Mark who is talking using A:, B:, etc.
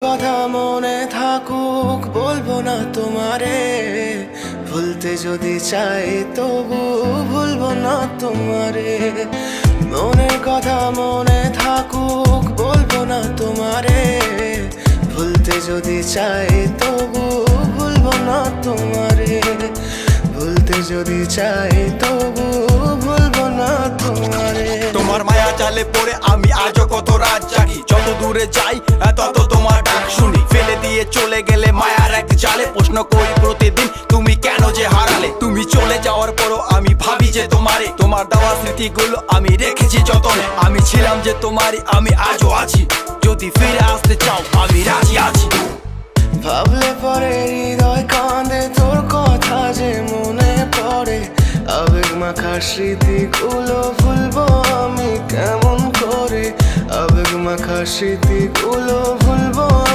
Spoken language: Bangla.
A: কথা মনে থাকুক বলবো না তোমারে, ভুলতে যদি চাই তবু ভুলবো না তোমারে। মনের কথা মনে থাকুক বলবো না তোমারে, ভুলতে যদি চাই তবু ভুলবো না তোমারে। ভুলতে যদি চাই তবু ভুলবো না তোমারে।
B: তোমার মায়া জালে পড়ে আমি আজও কত রাত জাগি, যত দূরে যাই তত তোমার ডাক শুনি। ফেলে দিয়ে চলে গেলে মায়ার এক জালে, প্রশ্ন করি প্রতিদিন তুমি কেন যে হারালে। তুমি চলে যাওয়ার পরও আমি ভাবি যে তোমারে, তোমার দেওয়া স্মৃতিগুলো আমি রেখেছি যতনে। আমি ছিলাম যে তোমারই, আমি আজও আছি, যদি ফিরে আসতে চাও আমি রাজি আছি।
A: ভাবলে পরে হৃদয় কাঁদে, তোর কথা যে মনে পড়ে। আবেগ মাখা স্মৃতিগুলো ভুলবো আমি কেমন করে, আবেগ মাখা স্মৃতিগুলো ভুলবো।